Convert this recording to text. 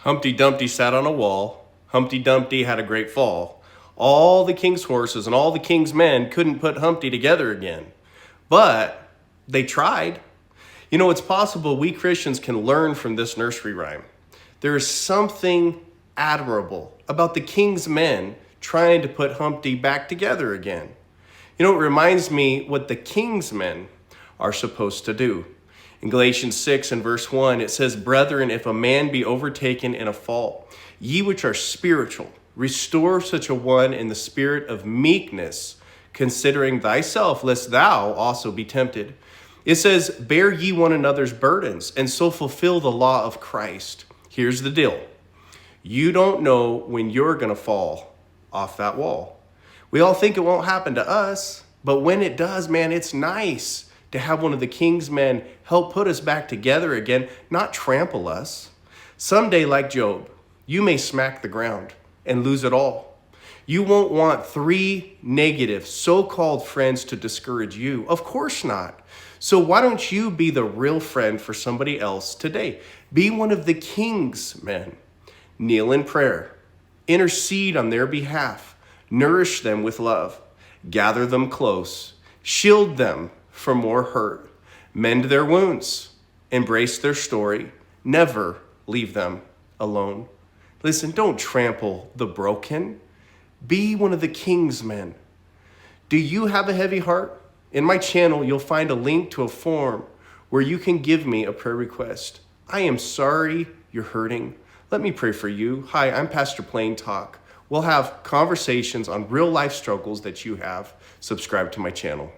Humpty Dumpty sat on a wall. Humpty Dumpty had a great fall. All the king's horses and all the king's men couldn't put Humpty together again. But they tried. You know, it's possible we Christians can learn from this nursery rhyme. There is something admirable about the king's men trying to put Humpty back together again. You know, it reminds me what the king's men are supposed to do. In Galatians 6 and verse 1, it says, "Brethren, if a man be overtaken in a fault, ye which are spiritual, restore such a one in the spirit of meekness, considering thyself, lest thou also be tempted." It says, "Bear ye one another's burdens, and so fulfill the law of Christ." Here's the deal. You don't know when you're going to fall off that wall. We all think it won't happen to us, but when it does, man, it's nice to have one of the king's men help put us back together again, not trample us. Someday, like Job, you may smack the ground and lose it all. You won't want 3 negative so-called friends to discourage you. Of course not. So why don't you be the real friend for somebody else today? Be one of the king's men. Kneel in prayer. Intercede on their behalf. Nourish them with love. Gather them close. Shield them from more hurt. Mend their wounds. Embrace their story. Never leave them alone. Listen, don't trample the broken. Be one of the king's men. Do you have a heavy heart? In my channel, you'll find a link to a form where you can give me a prayer request. I am sorry you're hurting. Let me pray for you. Hi, I'm Pastor Plain Talk. We'll have conversations on real life struggles that you have. Subscribe to my channel.